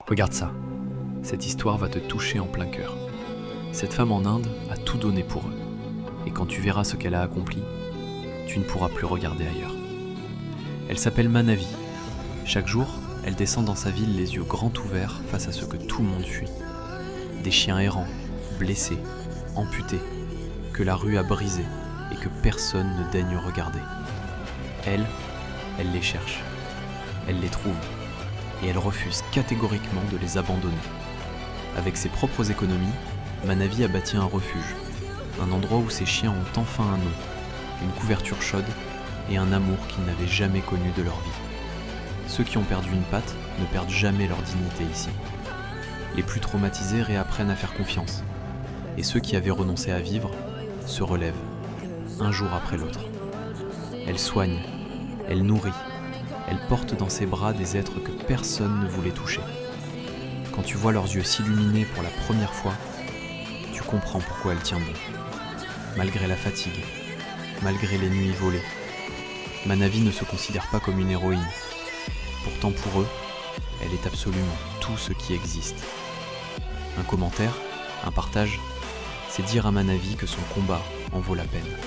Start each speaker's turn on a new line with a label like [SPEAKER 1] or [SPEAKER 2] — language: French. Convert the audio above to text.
[SPEAKER 1] Regarde ça. Cette histoire va te toucher en plein cœur. Cette femme en Inde a tout donné pour eux. Et quand tu verras ce qu'elle a accompli, tu ne pourras plus regarder ailleurs. Elle s'appelle Manavi. Chaque jour, elle descend dans sa ville les yeux grands ouverts face à ce que tout le monde fuit. Des chiens errants, blessés, amputés, que la rue a brisés et que personne ne daigne regarder. Elle les cherche. Elle les trouve. Et elle refuse catégoriquement de les abandonner. Avec ses propres économies, Manavi a bâti un refuge, un endroit où ses chiens ont enfin un nom, une couverture chaude et un amour qu'ils n'avaient jamais connu de leur vie. Ceux qui ont perdu une patte ne perdent jamais leur dignité ici. Les plus traumatisés réapprennent à faire confiance, et ceux qui avaient renoncé à vivre se relèvent, un jour après l'autre. Elle soigne, elle nourrit, elle porte dans ses bras des êtres que personne ne voulait toucher. Quand tu vois leurs yeux s'illuminer pour la première fois, tu comprends pourquoi elle tient bon. Malgré la fatigue, malgré les nuits volées, Manavi ne se considère pas comme une héroïne. Pourtant pour eux, elle est absolument tout ce qui existe. Un commentaire, un partage, c'est dire à Manavi que son combat en vaut la peine.